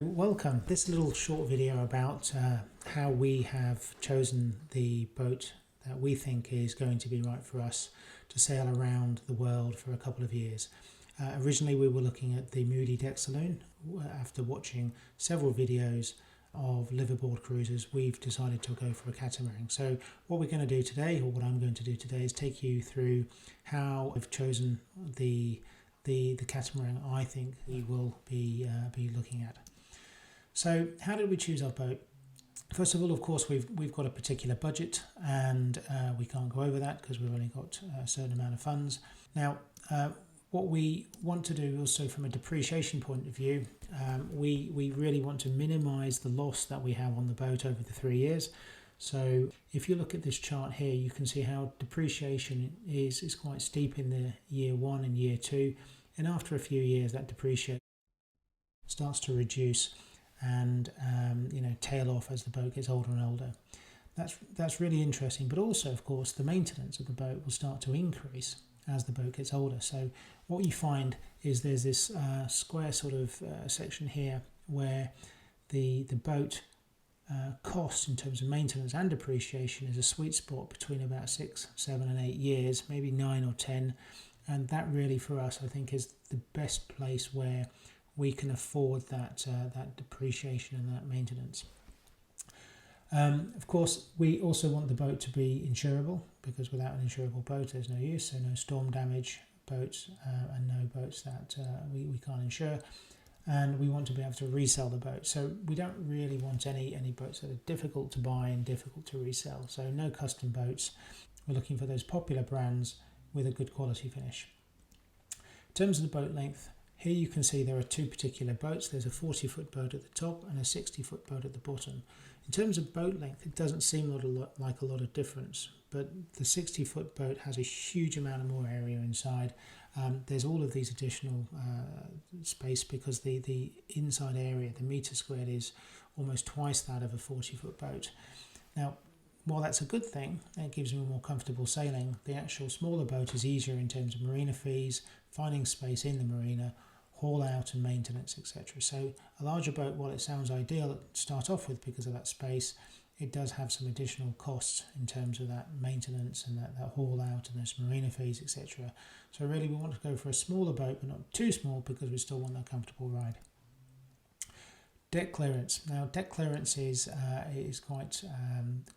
Welcome. This little short video about how we have chosen the boat that we think is going to be right for us to sail around the world for a couple of years. Originally we were looking at the Moody Deck Saloon. After watching several videos of liveaboard cruises, we've decided to go for a catamaran. So what we're going to do today, or what I'm going to do today, is take you through how I've chosen the catamaran I think we will be looking at. So how did we choose our boat? First of all, of course, we've got a particular budget, and we can't go over that because we've only got a certain amount of funds. Now, what we want to do also from a depreciation point of view, we really want to minimise the loss that we have on the boat over the 3 years. So if you look at this chart here, you can see how depreciation is quite steep in the year 1 and year 2, and after a few years that depreciation starts to reduce and tail off as the boat gets older and older. That's really interesting, but also of course the maintenance of the boat will start to increase as the boat gets older. So what you find is there's this square sort of section here where the boat cost in terms of maintenance and depreciation is a sweet spot between about 6, 7 and 8 years, maybe 9 or 10, and that really for us I think is the best place where we can afford that depreciation and that maintenance. Of course, we also want the boat to be insurable, because without an insurable boat there's no use, so no storm damage boats and no boats that we can't insure. And we want to be able to resell the boat, so we don't really want any boats that are difficult to buy and difficult to resell. So no custom boats. We're looking for those popular brands with a good quality finish. In terms of the boat length, here you can see there are two particular boats. There's a 40-foot boat at the top and a 60-foot boat at the bottom. In terms of boat length, it doesn't seem like a lot of difference, but the 60-foot boat has a huge amount of more area inside. There's all of these additional space because the inside area, the metre squared, is almost twice that of a 40-foot boat. Now, while that's a good thing, it gives you a more comfortable sailing, the actual smaller boat is easier in terms of marina fees, finding space in the marina, haul out and maintenance, etc. So a larger boat, while it sounds ideal to start off with because of that space, it does have some additional costs in terms of that maintenance and that haul out and those marina fees, etc. So really we want to go for a smaller boat, but not too small, because we still want that comfortable ride. Deck clearance. Now, deck clearance is quite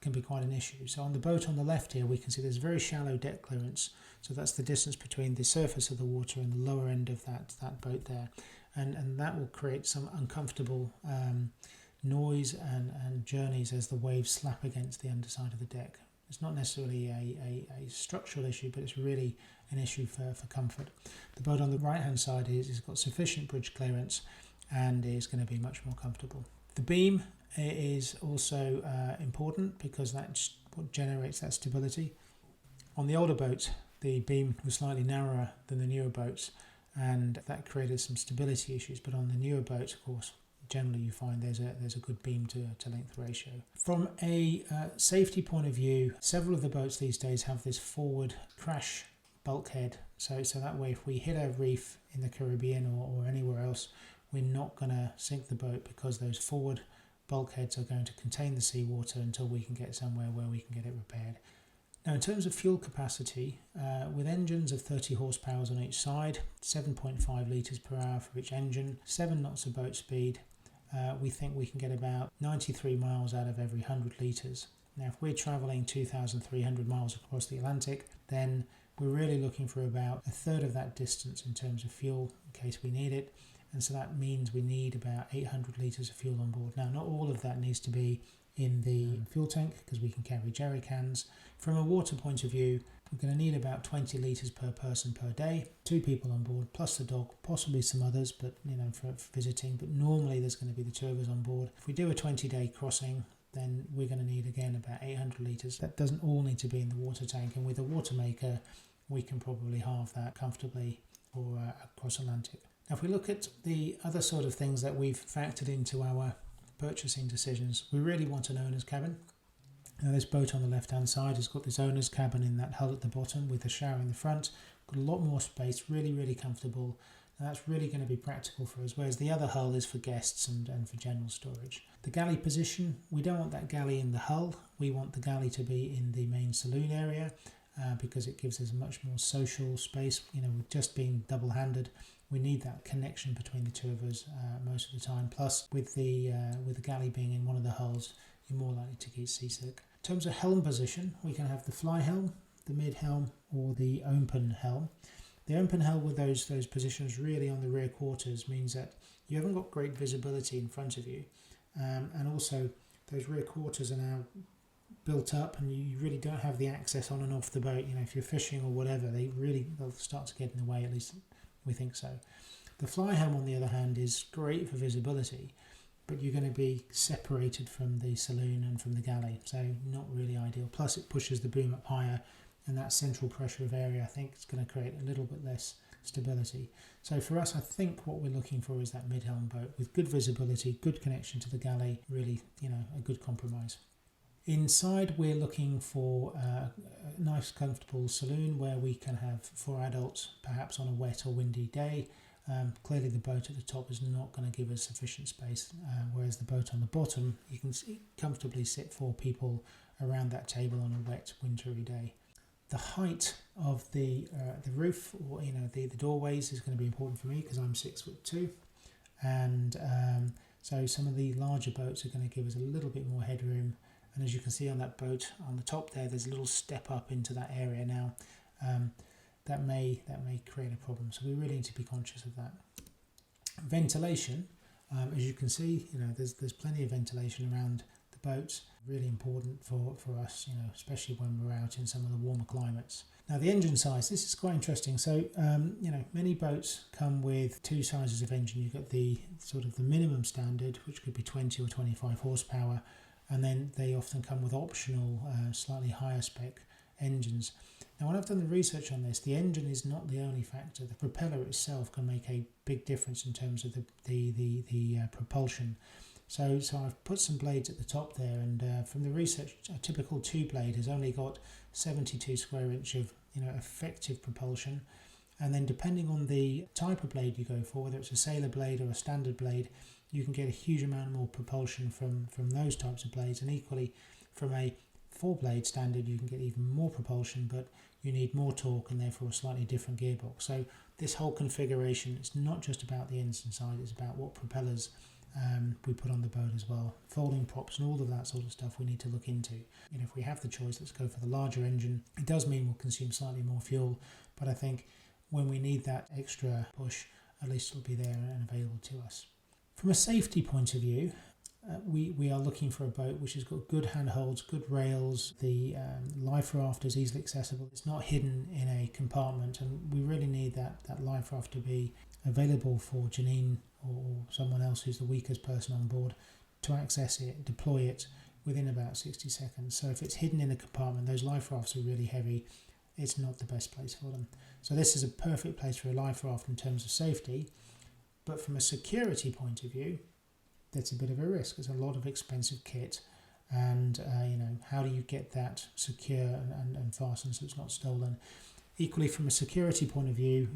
can be quite an issue. So on the boat on the left here, we can see there's very shallow deck clearance. So that's the distance between the surface of the water and the lower end of that boat there, and that will create some uncomfortable noise and journeys as the waves slap against the underside of the deck. It's not necessarily a structural issue, but it's really an issue for comfort. The boat on the right hand side has got sufficient bridge clearance and is going to be much more comfortable. The beam is also important because that's what generates that stability. On the older boats, the beam was slightly narrower than the newer boats, and that created some stability issues. But on the newer boats, of course, generally you find there's a good beam to length ratio. From a safety point of view, several of the boats these days have this forward crash bulkhead. So that way, if we hit a reef in the Caribbean or anywhere else, we're not going to sink the boat, because those forward bulkheads are going to contain the seawater until we can get somewhere where we can get it repaired. Now, in terms of fuel capacity, with engines of 30 horsepower on each side, 7.5 litres per hour for each engine, 7 knots of boat speed, we think we can get about 93 miles out of every 100 litres. Now, if we're travelling 2,300 miles across the Atlantic, then we're really looking for about a third of that distance in terms of fuel in case we need it. And so that means we need about 800 litres of fuel on board. Now, not all of that needs to be in the fuel tank, because we can carry jerry cans. From a water point of view, we're going to need about 20 litres per person per day, 2 people on board, plus the dog, possibly some others, but for visiting. But normally there's going to be the 2 of us on board. If we do a 20-day crossing, then we're going to need again about 800 litres. That doesn't all need to be in the water tank, and with a water maker, we can probably halve that comfortably for across Atlantic. Now, if we look at the other sort of things that we've factored into our purchasing decisions, we really want an owner's cabin. Now, this boat on the left hand side has got this owner's cabin in that hull at the bottom with a shower in the front. Got a lot more space, really comfortable. And that's really going to be practical for us, whereas the other hull is for guests and for general storage. The galley position, we don't want that galley in the hull. We want the galley to be in the main saloon area because it gives us a much more social space. We've just been double-handed. We need that connection between the two of us most of the time. Plus, with the galley being in one of the hulls, you're more likely to get seasick. In terms of helm position, we can have the fly helm, the mid-helm, or the open helm. The open helm with those positions really on the rear quarters means that you haven't got great visibility in front of you, and also those rear quarters are now built up, and you really don't have the access on and off the boat. If you're fishing or whatever, they'll start to get in the way. At least we think so. The fly helm, on the other hand, is great for visibility, but you're going to be separated from the saloon and from the galley, so not really ideal. Plus, it pushes the boom up higher, and that central pressure of area, I think, is going to create a little bit less stability. So for us, I think what we're looking for is that mid-helm boat with good visibility, good connection to the galley, really, a good compromise. Inside, we're looking for a nice, comfortable saloon where we can have 4 adults, perhaps on a wet or windy day. Clearly, the boat at the top is not going to give us sufficient space, whereas the boat on the bottom, you can comfortably sit 4 people around that table on a wet, wintry day. The height of the roof, or the doorways, is going to be important for me because I'm 6'2", and so some of the larger boats are going to give us a little bit more headroom. And as you can see on that boat on the top there's a little step up into that area now. That may create a problem, so we really need to be conscious of that. Ventilation, as you can see, there's plenty of ventilation around the boats. Really important for us, especially when we're out in some of the warmer climates. Now, the engine size, this is quite interesting. So, many boats come with 2 sizes of engine. You've got the sort of the minimum standard, which could be 20 or 25 horsepower, and then they often come with optional, slightly higher spec engines. Now, when I've done the research on this, the engine is not the only factor. The propeller itself can make a big difference in terms of the propulsion. So I've put some blades at the top there, and from the research, a typical 2-blade has only got 72 square inch of effective propulsion, and then depending on the type of blade you go for, whether it's a sailor blade or a standard blade, you can get a huge amount more propulsion from those types of blades, and equally from a 4-blade standard you can get even more propulsion, but you need more torque and therefore a slightly different gearbox. So this whole configuration, it's not just about the engine side, it's about what propellers we put on the boat as well, folding props and all of that sort of stuff we need to look into. If we have the choice, let's go for the larger engine. It does mean we'll consume slightly more fuel, but I think when we need that extra push, at least it'll be there and available to us. From a safety point of view, we are looking for a boat which has got good handholds, good rails. The life raft is easily accessible. It's not hidden in a compartment, and we really need that life raft to be available for Janine or someone else who's the weakest person on board to access it, deploy it within about 60 seconds. So if it's hidden in a compartment, those life rafts are really heavy. It's not the best place for them. So this is a perfect place for a life raft in terms of safety, but from a security point of view, that's a bit of a risk. It's a lot of expensive kit, and how do you get that secure and fastened so it's not stolen? Equally, from a security point of view,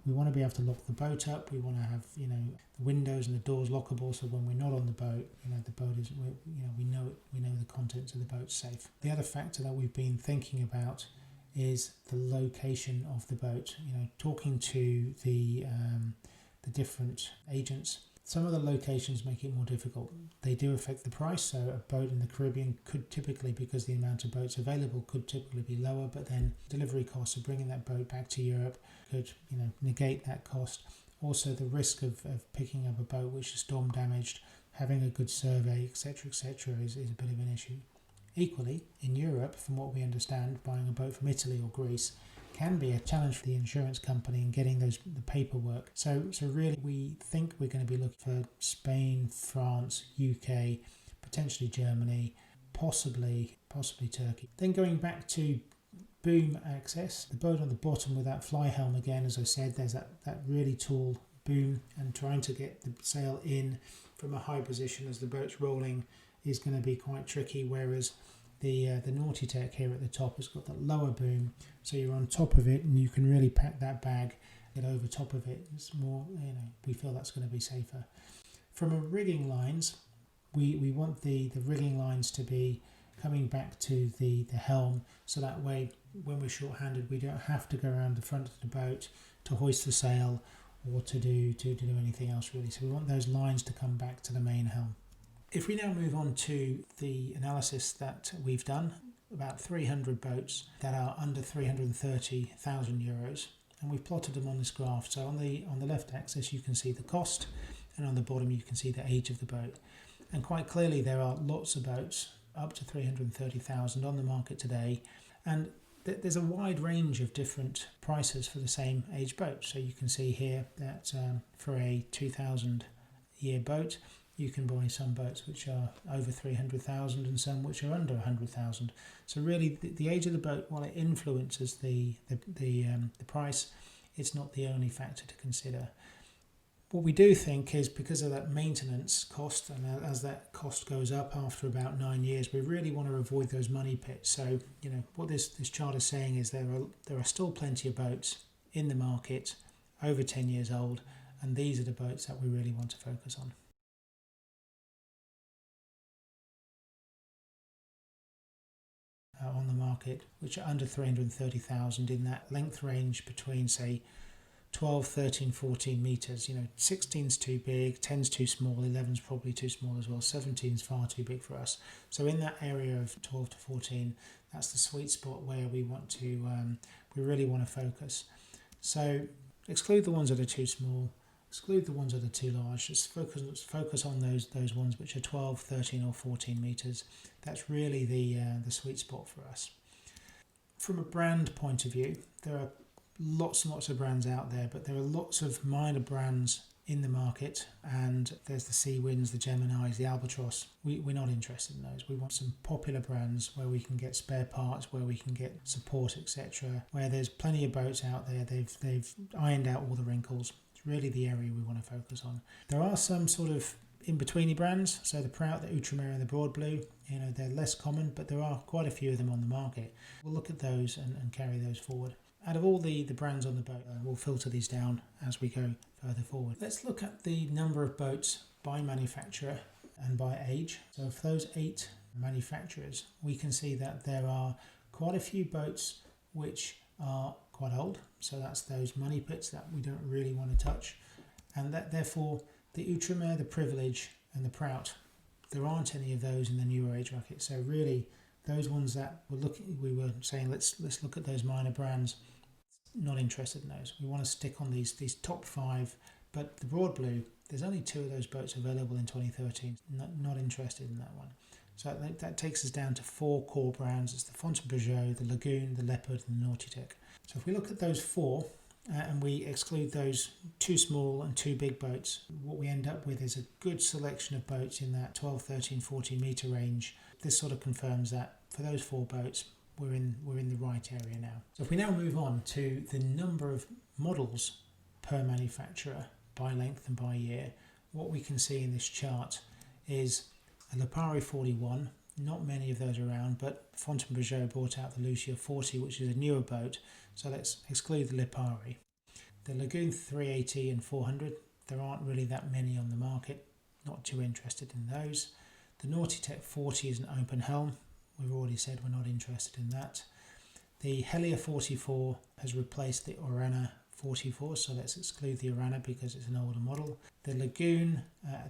we want to be able to lock the boat up. We want to have, the windows and the doors lockable, so when we're not on the boat, the boat is, we know the contents of the boat's safe. The other factor that we've been thinking about is the location of the boat. Talking to the different agents, some of the locations make it more difficult. They do affect the price, so a boat in the Caribbean could typically, because the amount of boats available, could typically be lower, but then delivery costs of bringing that boat back to Europe could negate that cost. Also, the risk of picking up a boat which is storm damaged, having a good survey, etc., is a bit of an issue. Equally, in Europe, from what we understand, buying a boat from Italy or Greece can be a challenge for the insurance company in getting the paperwork. So really, we think we're going to be looking for Spain, France, UK, potentially Germany, possibly Turkey. Then going back to boom access, the boat on the bottom with that fly helm again, as I said, there's that really tall boom, and trying to get the sail in from a high position as the boat's rolling is going to be quite tricky, whereas the Naughty Tech here at the top has got that lower boom, so you're on top of it and you can really pack that bag get over top of it. It's more, we feel that's going to be safer. From a rigging lines, we want the rigging lines to be coming back to the helm, so that way when we're short-handed we don't have to go around the front of the boat to hoist the sail or to do anything else really. So we want those lines to come back to the main helm. If we now move on to the analysis that we've done, about 300 boats that are under 330,000 euros, and we've plotted them on this graph. So on the left axis you can see the cost, and on the bottom you can see the age of the boat. And quite clearly there are lots of boats up to 330,000 on the market today, and there's a wide range of different prices for the same age boat. So you can see here that for a 2,000 year boat you can buy some boats which are over 300,000 and some which are under 100,000. So really the age of the boat, while it influences the price, it's not the only factor to consider. What we do think is, because of that maintenance cost, and as that cost goes up after about 9 years, we really want to avoid those money pits. So what this chart is saying is there are still plenty of boats in the market over 10 years old, and these are the boats that we really want to focus on. On the market, which are under 330,000, in that length range between, say, 12, 13, 14 metres. 16's too big, 10's too small, 11's probably too small as well, 17's far too big for us. So in that area of 12 to 14, that's the sweet spot where we want to, we really want to focus. So exclude the ones that are too small, exclude the ones that are too large. Just focus on those ones which are 12, 13 or 14 metres. That's really the sweet spot for us. From a brand point of view, there are lots and lots of brands out there, but there are lots of minor brands in the market, and there's the Sea Winds, the Geminis, the Albatross. We're not interested in those. We want some popular brands where we can get spare parts, where we can get support, etc., where there's plenty of boats out there. They've ironed out all the wrinkles. It's really the area we want to focus on. There are some sort of in-betweeny brands, so the Prout, the Outremer and the Broadblue, they're less common, but there are quite a few of them on the market. We'll look at those and carry those forward. Out of all the brands on the boat, we'll filter these down as we go further forward. Let's look at the number of boats by manufacturer and by age. So for those 8 manufacturers, we can see that there are quite a few boats which are quite old. So that's those money pits that we don't really want to touch. And that therefore the Outremer, the Priviledge and the Prout, there aren't any of those in the newer age bracket. So really those ones that we were saying let's look at those minor brands. Not interested in those. We want to stick on these top 5, but the Broadblue, there's only 2 of those boats available in 2013. Not interested in that one. So that takes us down to 4 core brands. It's the Fountaine Pajot, the Lagoon, the Leopard and the Naughtytech. So if we look at those 4 and we exclude those 2 small and 2 big boats, what we end up with is a good selection of boats in that 12, 13, 14 metre range. This sort of confirms that for those 4 boats, we're in the right area now. So if we now move on to the number of models per manufacturer by length and by year, what we can see in this chart is a Leopard 41, not many of those around, but Fountaine Pajot brought out the Lucia 40, which is a newer boat, so let's exclude the Leopard. The Lagoon 380 and 400, there aren't really that many on the market, not too interested in those. The Naughtytech 40 is an open helm. We've already said we're not interested in that. The Helia 44 has replaced the Orana 44, so let's exclude the Orana because it's an older model. The Lagoon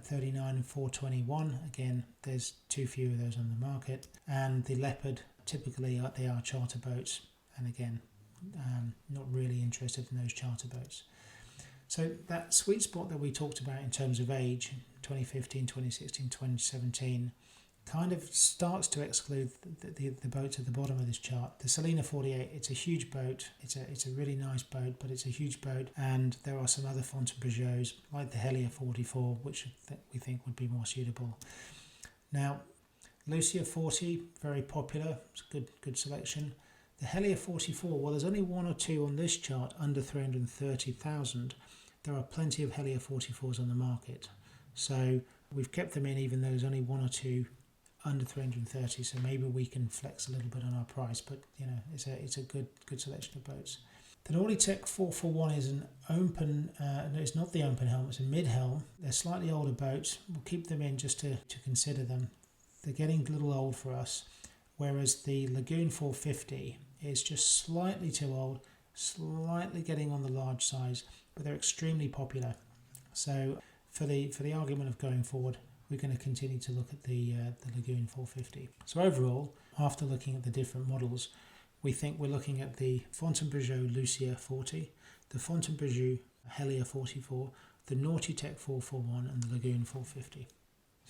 39 and 421, again, there's too few of those on the market. And the Leopard, typically they are charter boats, and again, not really interested in those charter boats. So that sweet spot that we talked about in terms of age, 2015, 2016, 2017, kind of starts to exclude the boats at the bottom of this chart. The Saloon 48, it's a huge boat. It's a really nice boat, but it's a huge boat. And there are some other Fountaine Pajots, like the Helia 44, which we think would be more suitable. Now, Lucia 40, very popular. It's a good selection. The Helia 44, well, there's only 1 or 2 on this chart under 330,000. There are plenty of Helia 44s on the market. So we've kept them in even though there's only 1 or 2 under 330, so maybe we can flex a little bit on our price, but it's a good selection of boats. The Naughtytech 441 is an open, no, it's not the open helm, it's a mid-helm. They're slightly older boats. We'll keep them in just to consider them. They're getting a little old for us, whereas the Lagoon 450 is just slightly too old, slightly getting on the large size, but they're extremely popular. So for the argument of going forward, we're going to continue to look at the Lagoon 450. So overall, after looking at the different models, we think we're looking at the Fountaine Pajot Lucia 40, the Fountaine Pajot Helia 44, the Naughtytech 441 and the Lagoon 450.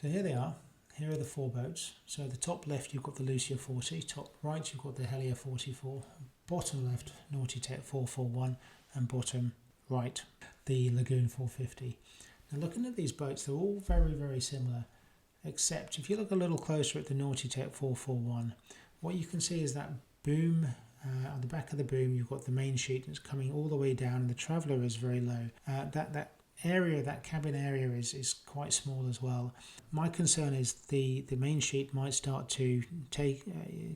So here they are. Here are the four boats. So at the top left you've got the Lucia 40, top right you've got the Helia 44, bottom left Naughtytech 441 and bottom right the Lagoon 450. Now looking at these boats, they're all very, very similar, except if you look a little closer at the Naughtytech 441, what you can see is that boom, on the back of the boom you've got the main sheet and it's coming all the way down and the traveller is very low. That area, that cabin area is quite small as well. My concern is the main sheet might start to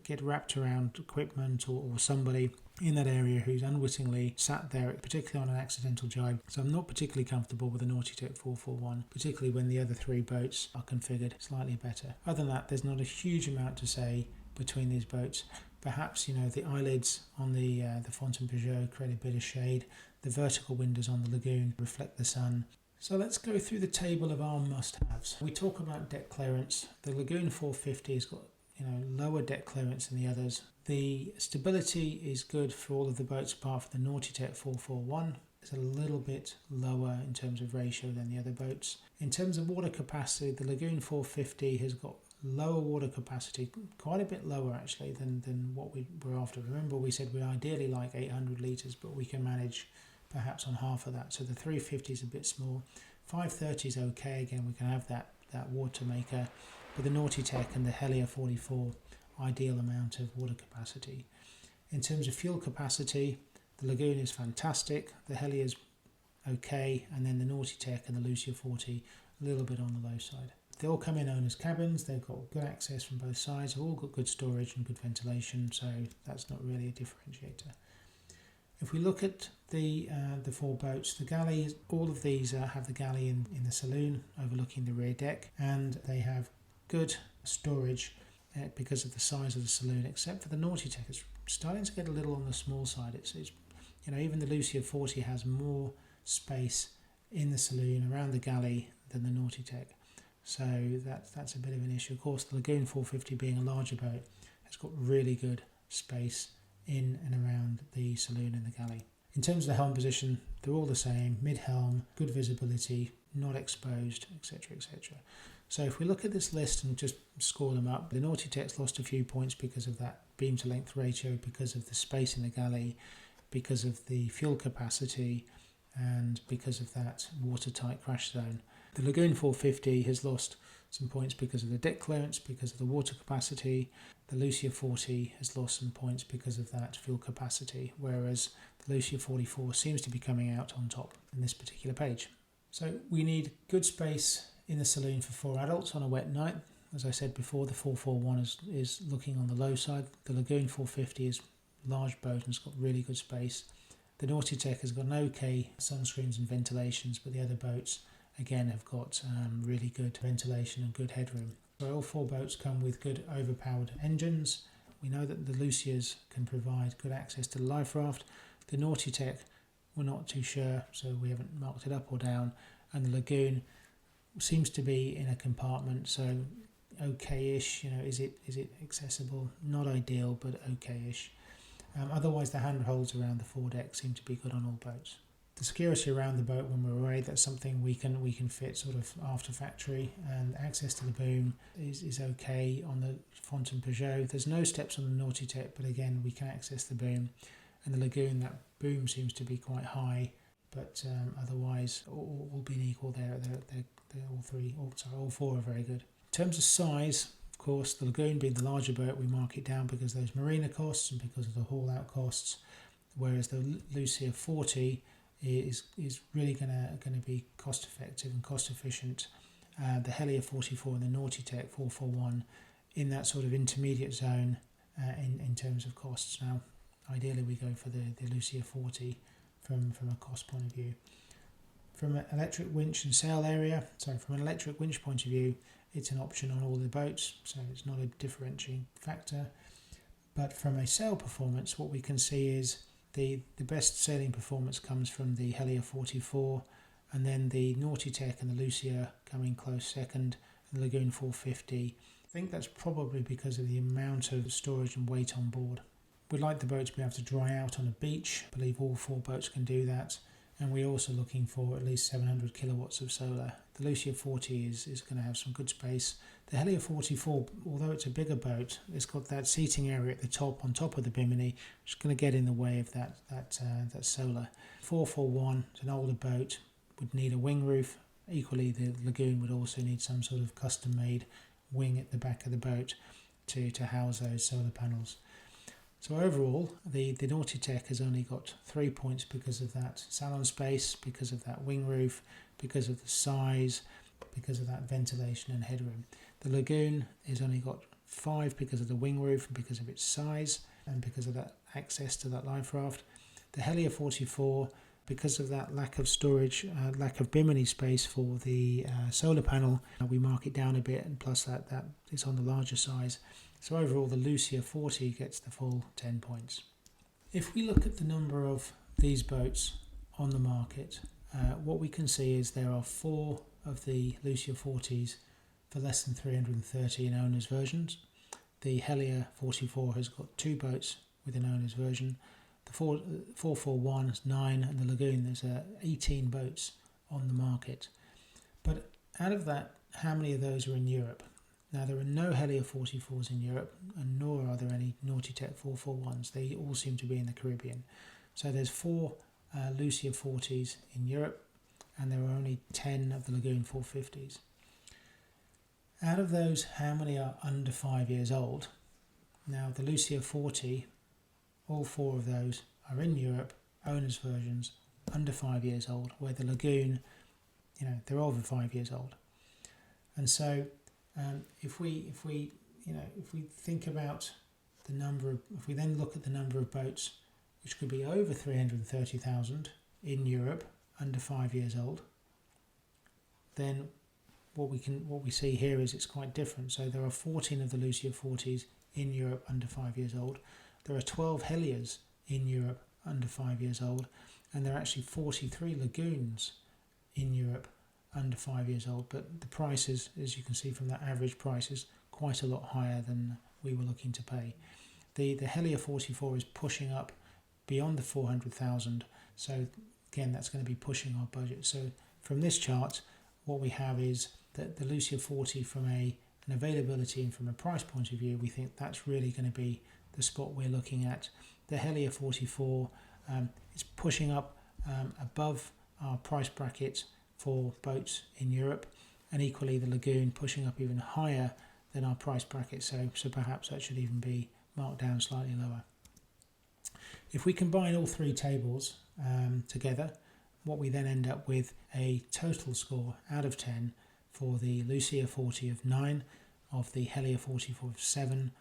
get wrapped around equipment or somebody in that area who's unwittingly sat there, particularly on an accidental jibe. So I'm not particularly comfortable with the Naughtytech 441, particularly when the other three boats are configured slightly better. Other than that, there's not a huge amount to say between these boats. Perhaps, the eyelids on the Fountaine Pajot create a bit of shade. The vertical windows on the Lagoon reflect the sun. So let's go through the table of our must-haves. We talk about deck clearance. The Lagoon 450 has got lower deck clearance than the others. The stability is good for all of the boats apart from the Naughtytech 441. It's a little bit lower in terms of ratio than the other boats. In terms of water capacity, the Lagoon 450 has got lower water capacity, quite a bit lower actually than what we were after. Remember we said we ideally like 800 litres, but we can manage perhaps on half of that. So the 350 is a bit small. 530 is okay, again we can have that water maker, but the Naughtytech and the Helia 44 ideal amount of water capacity. In terms of fuel capacity, the Lagoon is fantastic, the Helia is okay, and then the Naughtytech and the Lucia 40 a little bit on the low side. They all come in owner's cabins, they've got good access from both sides, they've all got good storage and good ventilation, so that's not really a differentiator. If we look at the four boats, the Galley, all of these have the Galley in the saloon overlooking the rear deck, and they have good storage because of the size of the saloon, except for the Naughtytech. It's starting to get a little on the small side. It's even the Lucia 40 has more space in the saloon around the Galley than the Naughtytech. So that's a bit of an issue. Of course, the Lagoon 450 being a larger boat has got really good space in and around the saloon and the Galley. In terms of the helm position, they're all the same, mid-helm, good visibility, not exposed, etc, etc. So if we look at this list and just score them up, the Naughtytech's lost a few points because of that beam to length ratio, because of the space in the Galley, because of the fuel capacity, and because of that watertight crash zone. The Lagoon 450 has lost some points because of the deck clearance, because of the water capacity. The Lucia 40 has lost some points because of that fuel capacity, whereas the Lucia 44 seems to be coming out on top in this particular page. So we need good space in the saloon for 4 adults on a wet night. As I said before, the 441 is looking on the low side. The Lagoon 450 is a large boat and it's got really good space. The Naughtytech has got an okay sunscreens and ventilations, but the other boats again have got really good ventilation and good headroom. So all four boats come with good overpowered engines. We know that the Lucias can provide good access to the life raft. The Naughtytech, we're not too sure, so we haven't marked it up or down. And the Lagoon seems to be in a compartment, so okay-ish. Is it accessible? Not ideal, but okay-ish. Otherwise, the handholds around the foredeck seem to be good on all boats. The security around the boat when we're away, that's something we can fit sort of after factory, and access to the boom is okay on the Fountaine Pajot. There's no steps on the Naughtytech, but again we can access the boom. And the Lagoon, that boom seems to be quite high, but otherwise all being equal, they're all four are very good. In terms of size, of course, the Lagoon being the larger boat, we mark it down because of those marina costs and because of the haul out costs, whereas the Lucia 40 is really going to be cost effective and cost efficient. The Helia 44 and the Naughtytech 441 in that sort of intermediate zone in terms of costs. Now, ideally we go for the Lucia 40 from a cost point of view. From an electric winch and sail area, from an electric winch point of view, it's an option on all the boats, so it's not a differentiating factor. But from a sail performance, what we can see is the best sailing performance comes from the Helia 44, and then the Naughty-Tech and the Lucia coming close second, and the Lagoon 450. I think that's probably because of the amount of storage and weight on board. We'd like the boat to be able to dry out on a beach. I believe all 4 boats can do that. And we're also looking for at least 700 kilowatts of solar. The Lucia 40 is going to have some good space. The Helia 44, although it's a bigger boat, it's got that seating area at the top, on top of the bimini, which is going to get in the way of that solar. 441 is an older boat, would need a wing roof. Equally, the Lagoon would also need some sort of custom-made wing at the back of the boat to house those solar panels. So overall, the Naughty-Tech has only got 3 points because of that salon space, because of that wing roof, because of the size, because of that ventilation and headroom. The Lagoon has only got 5 because of the wing roof, and because of its size, and because of that access to that life raft. The Helia 44, because of that lack of storage, lack of bimini space for the solar panel, we mark it down a bit, and plus that it's on the larger size. So overall, the Lucia 40 gets the full 10 points. If we look at the number of these boats on the market, what we can see is there are 4 of the Lucia 40s for less than 330 in owners versions. The Helia 44 has got 2 boats with an owners version. The 441 is 9, and the Lagoon, there's 18 boats on the market. But out of that, how many of those are in Europe? Now, there are no Helia 44s in Europe, and nor are there any Naughty-Tech 441s. They all seem to be in the Caribbean. So there's 4 Lucia 40s in Europe, and there are only 10 of the Lagoon 450s. Out of those, how many are under 5 years old? Now, the Lucia 40, all 4 of those are in Europe, owners versions, under 5 years old, where the Lagoon, they're over 5 years old. And so if we think about the number of, if we then look at the number of boats which could be over 330,000 in Europe under 5 years old, then what we see here is it's quite different. So there are 14 of the Lucia 40s in Europe under 5 years old. There are 12 Helias in Europe under 5 years old, and there are actually 43 Lagoons in Europe under 5 years old, but the prices, as you can see from that average price, is quite a lot higher than we were looking to pay. The Helia 44 is pushing up beyond the 400,000, so again that's going to be pushing our budget. So from this chart, what we have is that the Lucia 40, from an availability and from a price point of view, we think that's really going to be the spot we're looking at. The Helia 44 is pushing up above our price bracket for boats in Europe, and equally the Lagoon pushing up even higher than our price bracket, so perhaps that should even be marked down slightly lower. If we combine all 3 tables together, what we then end up with a total score out of 10 for the Lucia 40 of 9, of the Helia 44 of 7,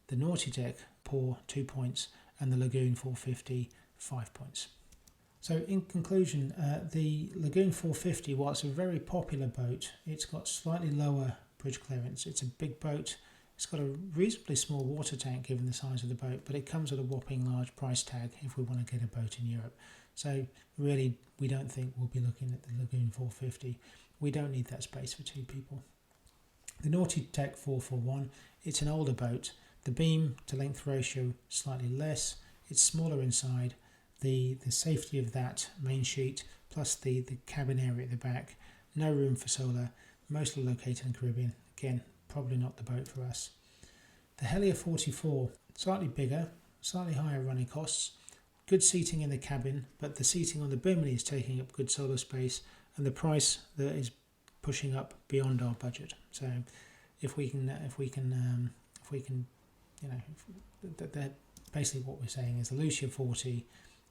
the Naughty-Tech poor 2 points, and the Lagoon 450 5 points. So in conclusion, the Lagoon 450, while it's a very popular boat, it's got slightly lower bridge clearance. It's a big boat. It's got a reasonably small water tank given the size of the boat, but it comes at a whopping large price tag if we want to get a boat in Europe. So really, we don't think we'll be looking at the Lagoon 450. We don't need that space for 2 people. The Naughty-Tech 441, it's an older boat. The beam to length ratio slightly less. It's smaller inside. The safety of that main sheet plus the cabin area at the back, no room for solar, mostly located in the Caribbean. Again, probably not the boat for us. The Helia 44, slightly bigger, slightly higher running costs, good seating in the cabin, but the seating on the bimini is taking up good solar space, and the price that is pushing up beyond our budget. So basically what we're saying is the Lucia 40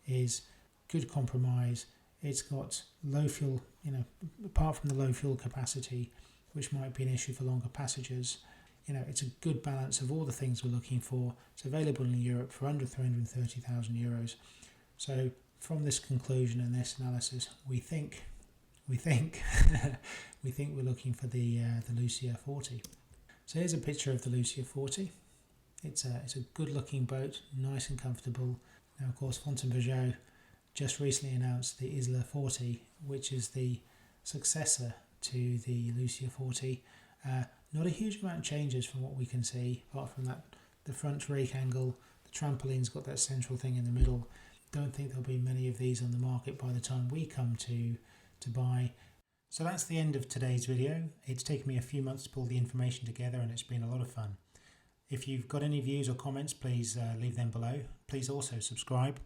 is good compromise. It's got low fuel, apart from the low fuel capacity, which might be an issue for longer passages, it's a good balance of all the things we're looking for. It's available in Europe for under 330,000 euros. So from this conclusion and this analysis, we think we're looking for the Lucia 40. So here's a picture of the Lucia 40. It's a good looking boat, nice and comfortable. Now of course Fountaine Pajot just recently announced the Isla 40, which is the successor to the Lucia 40. Not a huge amount of changes from what we can see, apart from that the front rake angle, the trampoline's got that central thing in the middle. Don't think there'll be many of these on the market by the time we come to buy. So that's the end of today's video. It's taken me a few months to pull the information together and it's been a lot of fun. If you've got any views or comments, please leave them below. Please also subscribe.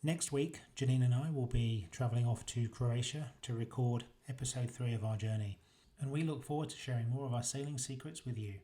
Next week, Janine and I will be travelling off to Croatia to record episode 3 of our journey. And we look forward to sharing more of our sailing secrets with you.